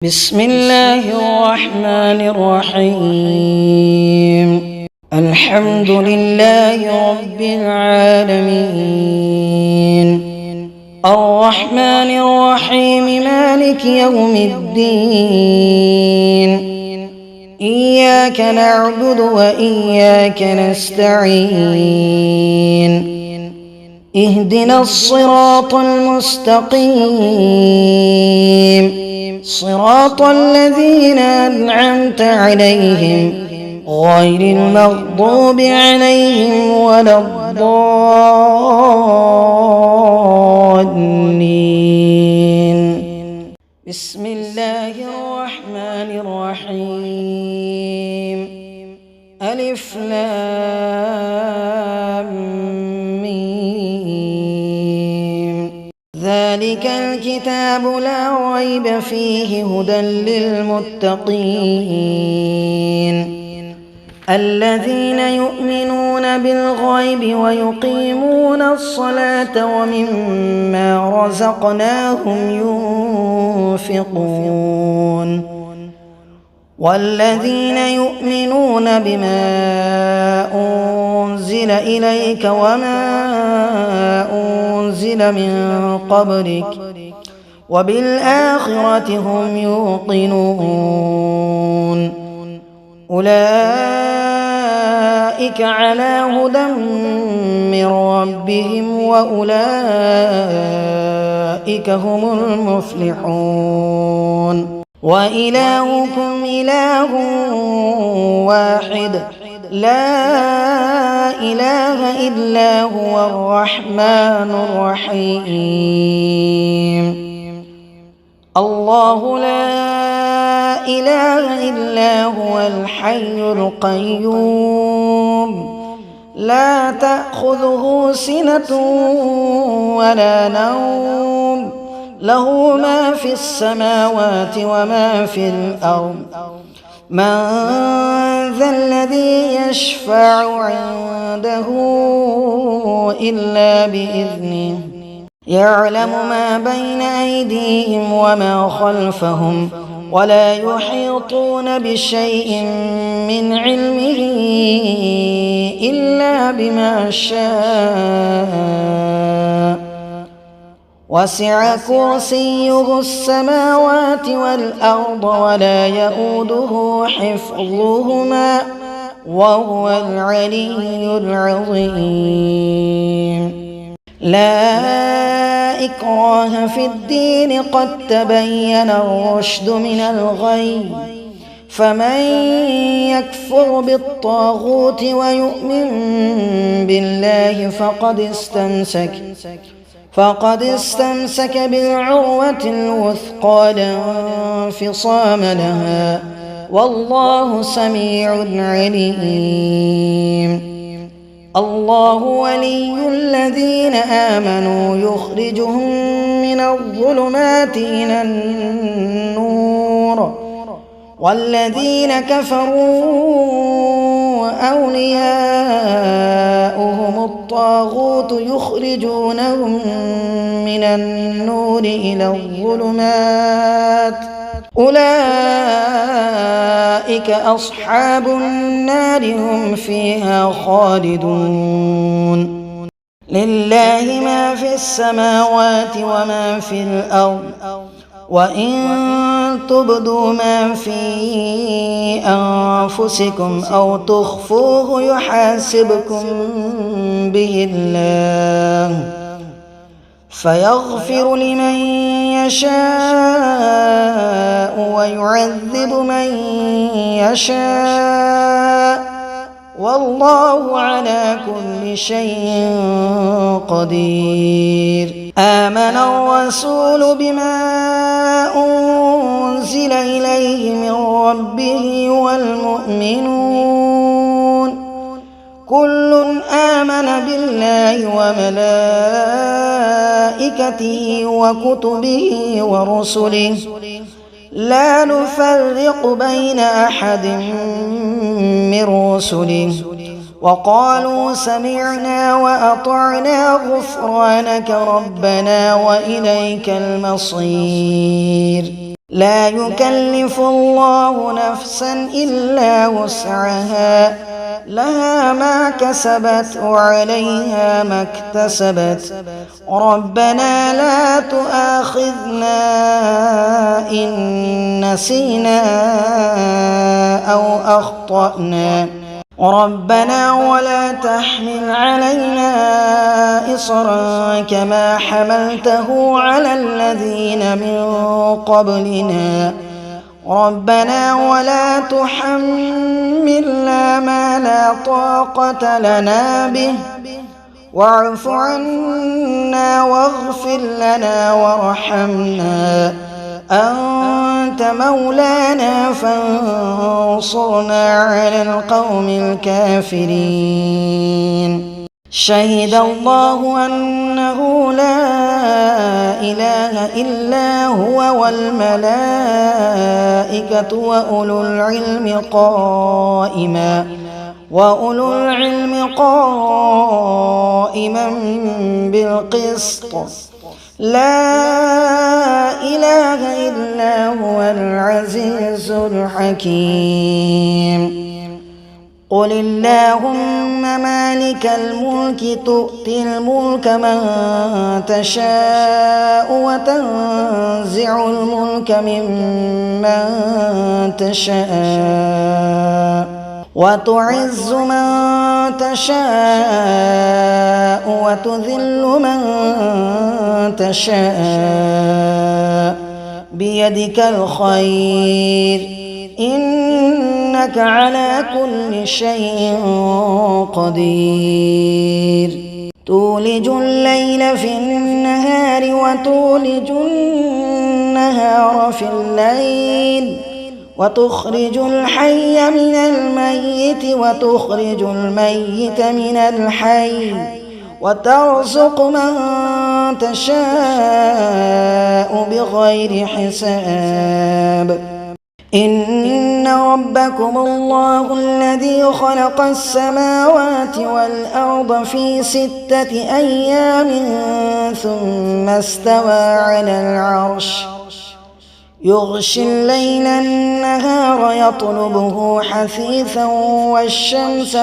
بسم الله الرحمن الرحيم. الحمد لله رب العالمين، الرحمن الرحيم، مالك يوم الدين. إياك نعبد وإياك نستعين. اهدنا الصراط المستقيم، صراط الذين أنعمت عليهم غير المغضوب عليهم ولا الضالين. بسم الله الرحمن الرحيم. ألف لام ميم. ذلك الكتاب لا ريب فيه هدى للمتقين الذين يؤمنون بالغيب ويقيمون الصلاة ومما رزقناهم ينفقون والذين يؤمنون بما أنزل إليك وما أنزل من قبلك وبالآخرة هم يوقنون. أولئك على هدى من ربهم وأولئك هم المفلحون. وإلهكم إله واحد لا إله إلا هو الرحمن الرحيم. الله لا إله إلا هو الحي القيوم لا تأخذه سنة ولا نوم له ما في السماوات وما في الأرض. من ذا الذي يشفع عنده إلا بإذنه يعلم ما بين أيديهم وما خلفهم ولا يحيطون بشيء من علمه إلا بما شاء. وسع كرسيه السماوات والأرض ولا يؤوده حفظهما وهو العلي العظيم. لا إكراه في الدين قد تبين الرشد من الغي فمن يكفر بالطاغوت ويؤمن بالله فقد استمسك بالعروة الوثقى لا انفصام لها والله سميع عليم. الله ولي الذين آمنوا يخرجهم من الظلمات إلى النور والذين كفروا أولياؤهم الطاغوت يخرجونهم من النور إلى الظلمات أولئك أصحاب النار هم فيها خالدون. لله ما في السماوات وما في الأرض وإن تبدوا ما في أنفسكم أو تخفوه يحاسبكم به الله فيغفر لمن يشاء ويعذب من يشاء والله على كل شيء قدير. آمن الرسول بما أنزل إليه من ربه والمؤمنون كل آمن بالله وملائكته وكتبه ورسله لا نفرق بين أحد من رسله وقالوا سمعنا وأطعنا غفرانك ربنا وإليك المصير. لا يكلف الله نفسا إلا وسعها، لها ما كسبت وعليها ما اكتسبت. ربنا لا تؤاخذنا إن نسينا أو أخطأنا. ربنا ولا تحمل علينا إصرا كما حملته على الذين من قبلنا. ربنا ولا تحملنا ما لا طاقة لنا به، واعف عنا واغفر لنا وارحمنا، أنت مولانا فانصرنا على القوم الكافرين. شهد الله أنه لا إله إلا هو والملائكة وأولو العلم قائما بالقسط. لا إله إلا هو العزيز الحكيم. قل اللهم مالك الملك تؤتي الملك من تشاء وتنزع الملك ممن تشاء وتعز من تشاء وتذل من تشاء بيدك الخير، إنك على كل شيء قدير. تولج الليل في النهار وتولج النهار في الليل، وتخرج الحي من الميت وتخرج الميت من الحي، وترزق من تشاء بغير حساب. إن ربكم الله الذي خلق السماوات والأرض في 6 أيام ثم استوى على العرش، يغشي الليل النهار يطلبه حثيثا والشمس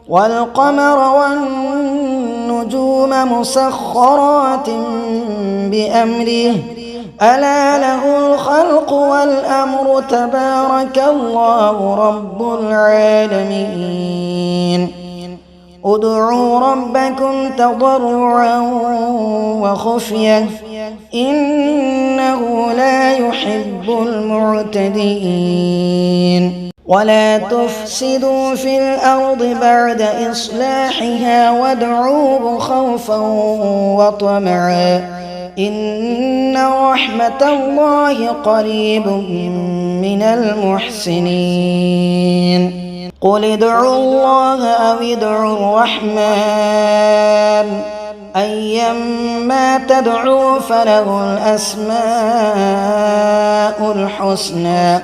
والقمر والنجوم مسخرات بأمره، ألا له الخلق والأمر، تبارك الله رب العالمين. ادعوا ربكم تضرعا وخفية إنه لا يحب المعتدين. ولا تفسدوا في الأرض بعد إصلاحها وادعوه خوفا وطمعا إن رحمة الله قريب من المحسنين. قل ادعوا الله أو ادعوا الرحمن أيما تدعوا فله الأسماء الحسنى.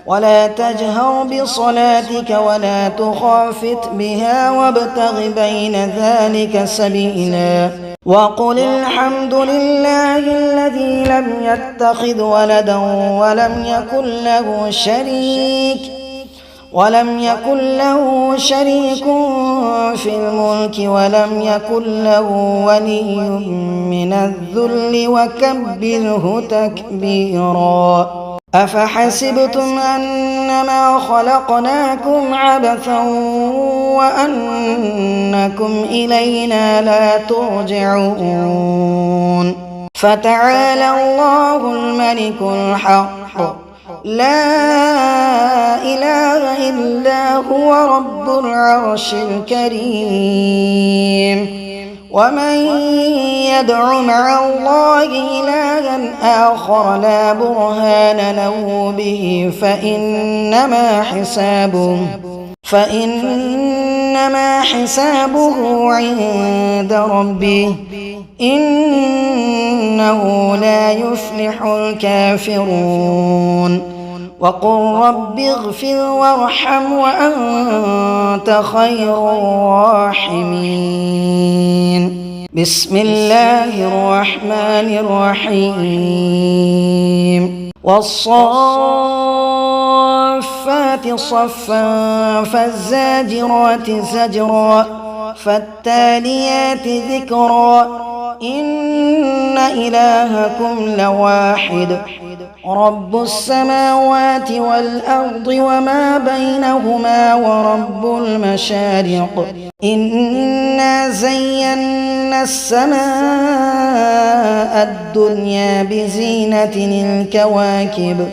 ولا تجهر بصلاتك ولا تخافت بها وابتغ بين ذلك سبيلا. وقل الحمد لله الذي لم يتخذ ولدا ولم يكن له شريك في الملك ولم يكن له ولي من الذل وكبره تكبيرا. أفحسبتم أنما خلقناكم عبثا وأنكم إلينا لا ترجعون. فتعالى الله الملك الحق، لا إله إلا هو رب العرش الكريم. ومن يدع مع الله إلها آخر لا برهان له به فإنما حسابه عند ربه، إنه لا يفلح الكافرون. وقل رب اغفر وارحم وأنت خير الراحمين. بسم الله الرحمن الرحيم والصافات صفا فالزاجرات زجرا فالتاليات ذكرا إن إلهكم لواحد رب السماوات والأرض وما بينهما ورب المشارق إنا زينا السماء الدنيا بزينة الكواكب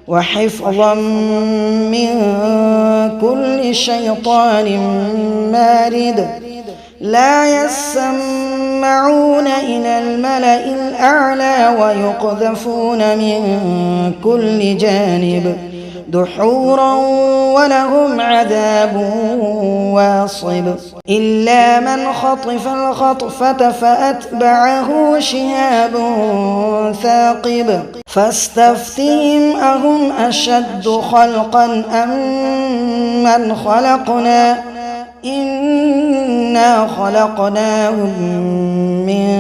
وحفظا من كل شيطان مارد لا يسمعون إلى الملأ الأعلى ويقذفون من كل جانب دحورا ولهم عذاب واصب إلا من خطف الخطفة فأتبعه شهاب ثاقب فاستفتهم أهم أشد خلقا أم من خلقنا إنا خلقناهم من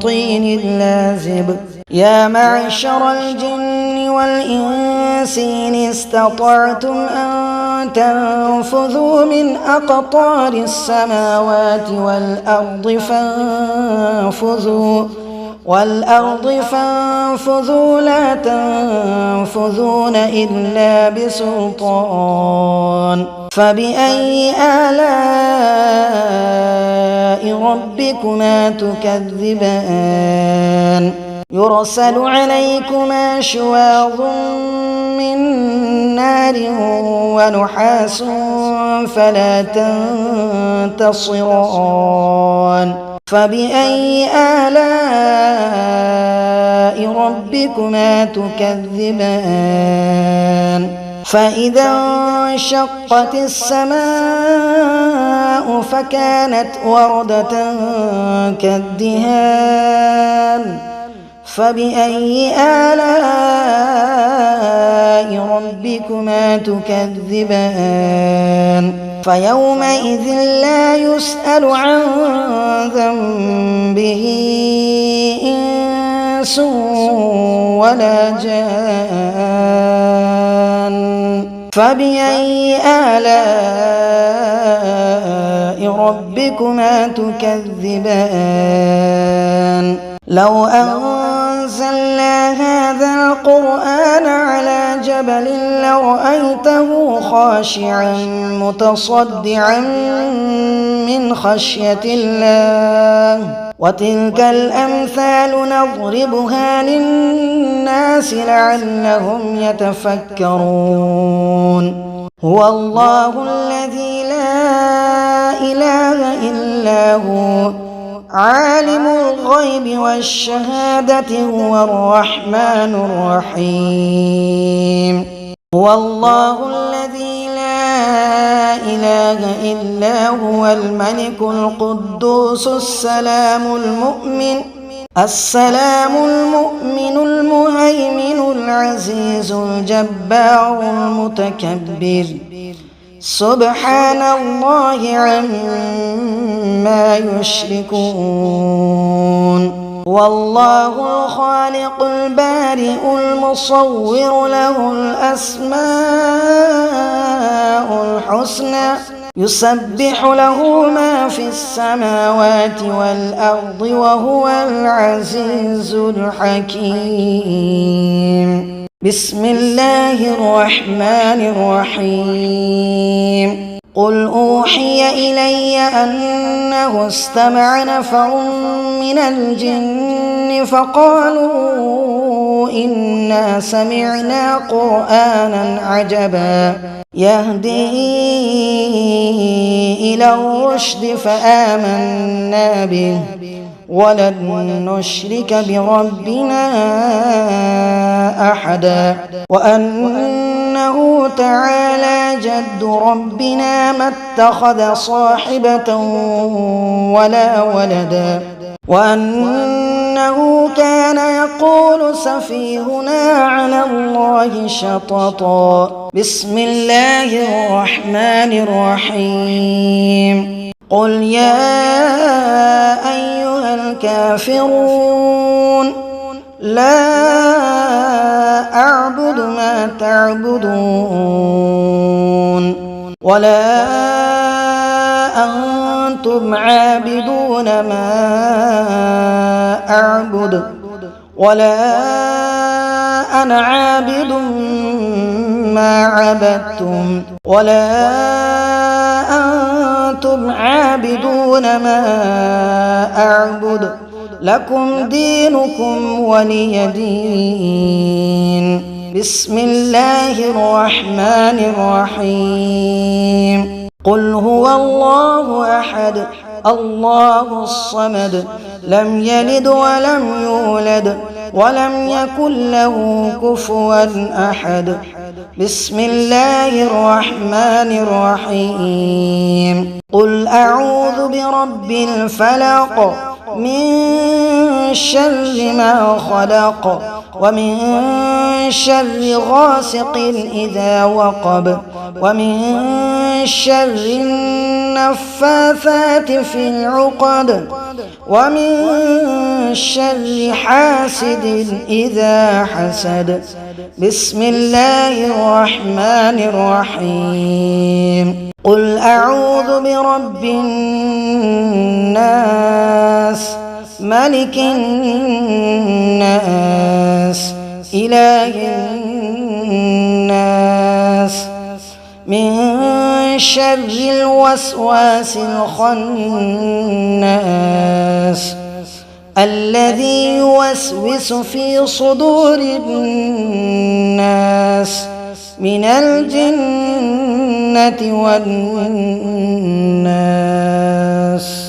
طين لازب يا معشر الجن والإنس إن استطعتم أن تنفذوا من أقطار السماوات والأرض فانفذوا لا تنفذون إلا بسلطان فبأي آلاء ربكما تكذبان يرسل عليكما شواظ من نار ونحاس فلا تنتصران فبأي آلاء ربكما تكذبان فإذا انشقت السماء فكانت وردة كالدهان فبأي آلاء ربكما تكذبان فيومئذ لا يسأل عن ذنبه إنس ولا جان فبأي آلاء ربكما تكذبان لو أنزلنا هذا القرآن على جبل لرأيته خاشعا متصدعا من خشية الله وتلك الأمثال نضربها للناس لعلهم يتفكرون هو الله الذي لا إله إلا هو عالم الغيب والشهادة هو الرحمن الرحيم هو الله الذي لا إله إلا هو الملك القدوس السلام المؤمن المهيمن العزيز الجبار المتكبر سبحان الله عما يشركون والله الخالق البارئ المصور له الأسماء الحسنى يسبح له ما في السماوات والأرض وهو العزيز الحكيم بسم الله الرحمن الرحيم قل أوحي إلي أنه استمع نفر من الجن فقالوا إنا سمعنا قرآنا عجبا يهدي إلى الرشد فآمنا به ولن نشرك بربنا أحدا وأنه تعالى جد ربنا ما اتخذ صاحبة ولا ولدا وأنه كان يقول سفيهنا على الله شططا بسم الله الرحمن الرحيم قل يا أيها الكافرون لا أعبد ما تعبدون ولا أنتم عابدون ما أعبد ولا أنا عابد ما عبدتم ولا أنتم عابدون ما أعبد لكم دينكم ولي دين. بسم الله الرحمن الرحيم. قل هو الله أحد الله الصمد لم يلد ولم يولد ولم يكن له كفوا أحد. بسم الله الرحمن الرحيم. قل أعوذ برب الفلق من شر ما خلق ومن شر غاسق إذا وقب ومن شر النفاثات في العقد ومن شر حاسد إذا حسد. بسم الله الرحمن الرحيم. قل أعوذ برب الناس ملك الناس إله الناس من شر الوسواس الخناس الذي يوسوس في صدور الناس من الجنة والناس.